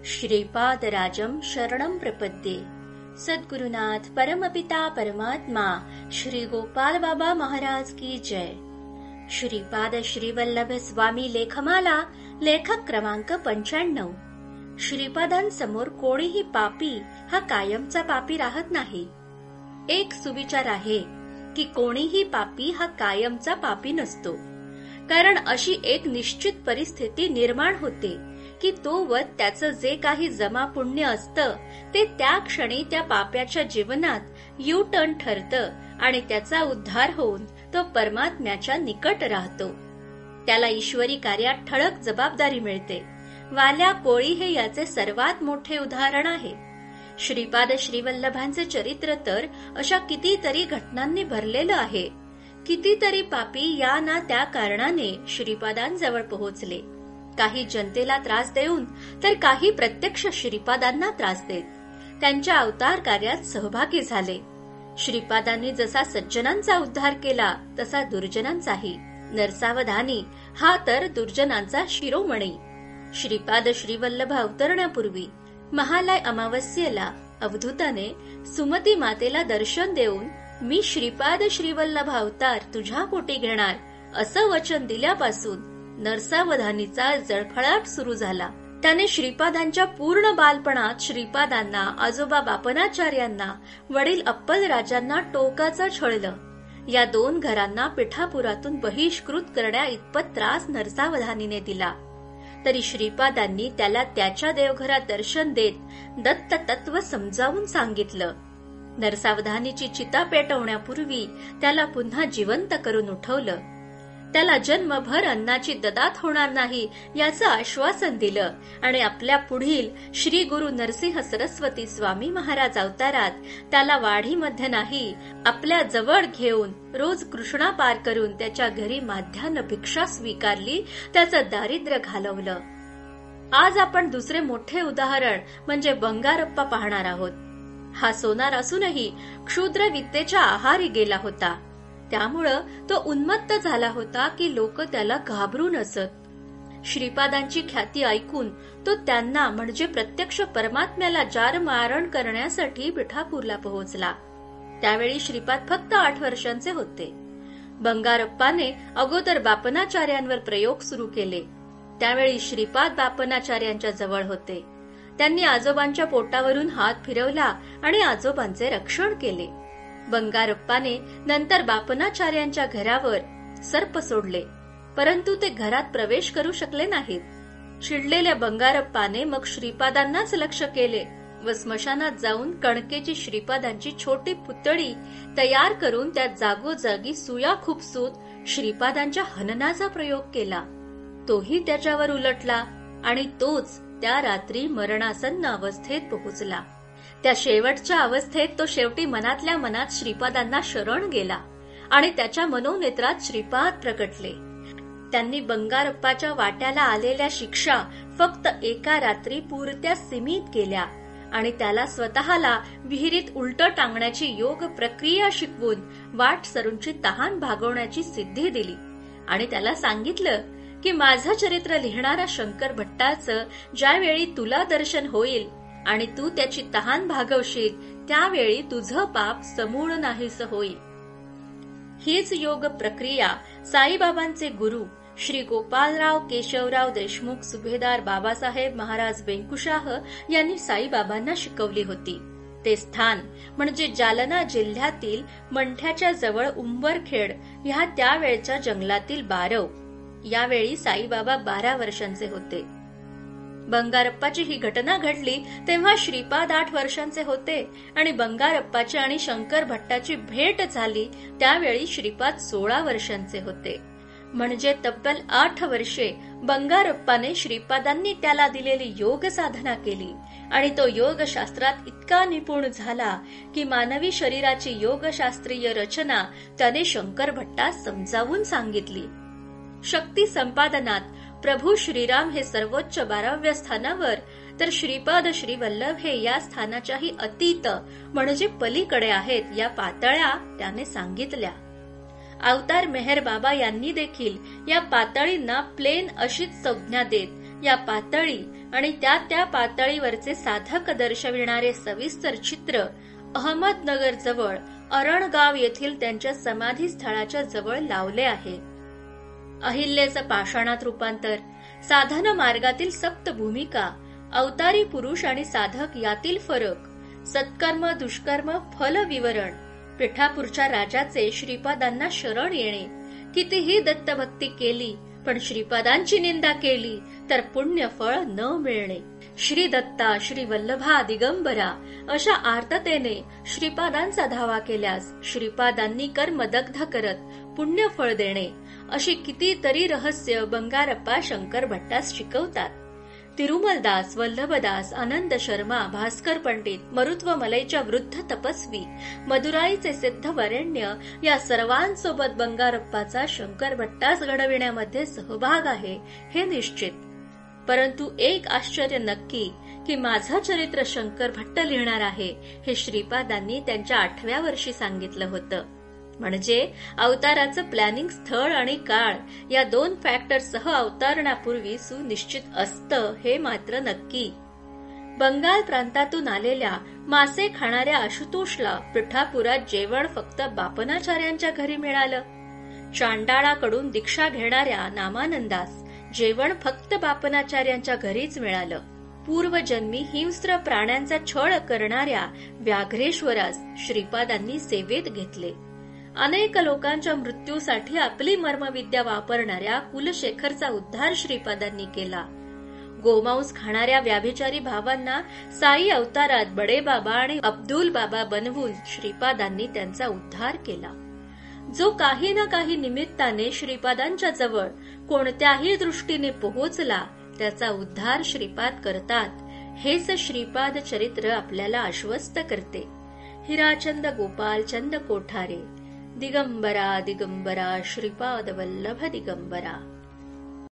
श्रीपादराजं शरणं प्रपद्ये। सद्गुरुनाथ परमपिता परमात्मा श्री गोपाल बाबा महाराज की जय। श्रीपाद श्रीवल्लभ स्वामी लेखमाला लेखक क्रमांक 95। श्रीपादांसमोर कोणीही पापी हा कायमचा पापी राहत नाही। एक सुविचार आहे की कोणीही पापी हा कायमचा पापी नसतो, कारण अशी एक निश्चित परिस्थिती निर्माण होते की तो व त्याचं जे काही जमा पुण्य असतं ते त्या क्षणी त्या पाप्याच्या जीवनात यू टर्न ठरतं आणि त्याचा उद्धार होऊन तो परमात्म्याच्या निकट राहतो। त्याला ईश्वरी कार्यात ठळक जबाबदारी मिळते। वाल्या कोळी हे याचे सर्वात मोठे उदाहरण आहे। श्रीपाद श्रीवल्लभांचे चरित्र तर अशा कितीतरी घटनांनी भरलेलं आहे। कितीतरी पापी या ना त्या कारणाने श्रीपादांजवळ पोहोचले। काही जनतेला त्रास देऊन तर काही प्रत्यक्ष श्रीपादांना त्रास देत त्यांच्या अवतार कार्यात सहभागी झाले। श्रीपादांनी जसा सज्जनांचा उद्धार केला तसा दुर्जनांचाही। नरसावधानी हा तर दुर्जनांचा शिरोमणी। श्रीपाद श्रीवल्लभ अवतरण्यापूर्वी महालय अमावस्येला अवधूताने सुमती मातेला दर्शन देऊन मी श्रीपाद श्रीवल्लभ अवतार तुझ्या पोटी घेणार असं वचन दिल्यापासून नरसावधानीचा जळफळाट सुरू झाला। त्याने श्रीपादांच्या पूर्ण बालपणात श्रीपादांना, आजोबा बापनाचार्यांना, वडील अप्पलराजांना टोकाचं छळलं। या दोन घरांना पिठापुरातून बहिष्कृत करण्या इतपत त्रास नरसावधानीने दिला, तरी श्रीपादांनी त्याला त्याच्या देवघरात दर्शन देत दत्त तत्व समजावून सांगितलं। नरसावधानीची चिता पेटवण्यापूर्वी त्याला पुन्हा जिवंत करून उठवलं। त्याला जन्मभर अन्नाची ददात होणार नाही याचं आश्वासन दिलं आणि आपल्या पुढील श्री गुरु नरसिंह सरस्वती स्वामी महाराज अवतारात त्याला वाढीमध्ये नाही आपल्या जवळ घेऊन रोज कृष्णा पार करून त्याच्या घरी माध्यान्ह भिक्षा स्वीकारली, त्याचं दारिद्र्य घालवलं। आज आपण दुसरे मोठे उदाहरण म्हणजे बंगारप्पा पाहणार आहोत। हा सोनार असूनही क्षुद्र विद्येच्या आहारी गेला होता। त्यामुळं तो उन्मत्त झाला होता की लोक त्याला घाबरून असत। श्रीपादांची ख्याती ऐकून तो त्यांना म्हणजे प्रत्यक्ष परमात्म्याला जार मारण करण्यासाठी पिठापूरला पोहोचला। त्यावेळी श्रीपाद फक्त 8 वर्षांचे होते। बंगारप्पाने अगोदर बापनाचार्यांवर प्रयोग सुरू केले। त्यावेळी श्रीपाद बापनाचार्यांच्या जवळ होते। त्यांनी आजोबांच्या पोटावरून हात फिरवला आणि आजोबांचे रक्षण केले। बंगारप्पाने नंतर बापनाचार्यांच्या घरावर सर्प सोडले, परंतु ते घरात प्रवेश करू शकले नाहीत। चिडलेल्या बंगारप्पाने मग श्रीपादांनाच लक्ष केले व स्मशानात जाऊन कणकेची श्रीपादांची छोटी पुतळी तयार करून त्यात जागोजागी सुया खुपसून श्रीपादांच्या हननाचा प्रयोग केला। तोही त्याच्यावर उलटला आणि तोच त्या रात्री मरणासन्न अवस्थेत पोहोचला। त्या शेवटच्या अवस्थेत तो शेवटी मनातल्या मनात श्रीपादांना शरण गेला आणि त्याच्या मनोनेत्रात श्रीपाद प्रकटले। त्यांनी बंगारप्पाच्या वाट्याला आलेल्या शिक्षा फक्त एका रात्री पुरत्या सीमित केल्या आणि त्याला स्वतःला विहिरीत उलट टांगण्याची योग प्रक्रिया शिकवून वाट सरूंची तहान भागवण्याची सिद्धी दिली आणि त्याला सांगितलं की माझं चरित्र लिहिणारा शंकर भट्टाचं ज्यावेळी तुला दर्शन होईल आणि तू त्याची तहान भागवशील त्यावेळी तुझं पाप समूळ नाहीस होईल। हीच योग प्रक्रिया साईबाबांचे गुरु श्री गोपालराव केशवराव देशमुख सुभेदार बाबासाहेब महाराज वेंकुशाह यांनी साईबाबांना शिकवली होती। ते स्थान म्हणजे जालना जिल्ह्यातील मंठ्याच्या जवळ उंबरखेड ह्या त्यावेळच्या जंगलातील बारव। यावेळी साईबाबा 12 वर्षांचे होते। बंगारप्पाची ही घटना घडली तेव्हा श्रीपाद 8 वर्षांचे होते आणि बंगारप्पाची आणि शंकर भट्टाची भेट झाली त्यावेळी श्रीपाद 16 वर्षांचे होते। म्हणजे तब्बल 8 वर्षे बंगारप्पाने श्रीपादांनी त्याला दिलेली योग साधना केली आणि तो योगशास्त्रात इतका निपुण झाला की मानवी शरीराची योगशास्त्रीय रचना त्याने शंकर भट्टास समजावून सांगितली। शक्ती संपादनात प्रभू श्रीराम हे सर्वोच्च 12व्या स्थानावर तर श्रीपाद श्रीवल्लभ हे या स्थानाच्याही अतीत म्हणजे पलीकडे आहेत या पातळ्या त्याने सांगितल्या। अवतार मेहर बाबा यांनी देखील या पातळींना प्लेन अशीच संज्ञा देत या पातळी आणि त्या पातळीवरचे साधक दर्शविणारे सविस्तर चित्र अहमदनगर जवळ अरणगाव येथील त्यांच्या समाधी स्थळाच्या जवळ लावले आहे. अहिल्याचं पाषाणात रूपांतर, साधन मार्गातील सप्त भूमिका, अवतारी पुरुष आणि साधक यातील फरक, सत्कर्म दुष्कर्म फल विवरण, पिठापूरच्या राजाचे श्रीपादांना शरण येणे, कितीही दत्तभक्ती केली पण श्रीपादांची निंदा केली तर पुण्य फळ न मिळणे, श्री दत्ता श्री वल्लभा दिगंबरा अशा आर्ततेने श्रीपादांचा धावा केल्यास श्रीपादांनी कर्मदग्ध करत पुण्य फळ देणे, अशी कितीतरी रहस्य बंगारप्पा शंकर भट्टास शिकवतात. तिरुमलदास, वल्लभदास, आनंद शर्मा, भास्कर पंडित, मरुत्व मलईच्या वृद्ध तपस्वी, मदुराईचे सिद्ध वरेण्य या सर्वांसोबत बंगारप्पाचा शंकर भट्टास घडविण्यामध्ये सहभाग आहे हे निश्चित. परंतु एक आश्चर्य नक्की की माझं चरित्र शंकर भट्ट लिहिणार आहे हे श्रीपादांनी त्यांच्या 8व्या वर्षी सांगितलं होतं. म्हणजे अवताराचं प्लॅनिंग स्थळ आणि काळ या 2 फॅक्टरसह अवतरणापूर्वी सुनिश्चित असतं हे मात्र नक्की. बंगाल प्रांतातून आलेल्या मासे खाणाऱ्या आशुतोषला पिठापुरात जेवण फक्त बापनाचार्यांच्या घरी मिळालं. चांडाळाकडून दीक्षा घेणाऱ्या नामानंदास जेवण फक्त बापनाचार्यांच्या घरीच मिळालं. पूर्वजन्मी हिंस्त्र प्राण्यांचा छळ करणाऱ्या व्याघ्रेश्वरास श्रीपादांनी सेवेत घेतले. अनेक लोकांच्या मृत्यूसाठी आपली मर्मविद्या वापरणाऱ्या कुलशेखरचा उद्धार श्रीपादांनी केला. गोमांस खाणाऱ्या व्याभिचारी भावांना साई अवतारात बडेबाबा आणि अब्दुल बाबा बनवून श्रीपादांनी त्यांचा उद्धार केला. जो काही ना काही निमित्ताने श्रीपादांच्या जवळ कोणत्याही दृष्टीने पोहोचला त्याचा उद्धार श्रीपाद करतात, हेच श्रीपाद चरित्र आपल्याला आश्वस्त करते. हिराचंद गोपाल चंद कोठारे. दिगंबरा दिगंबरा श्रीपाद वल्लभ दिगंबरा.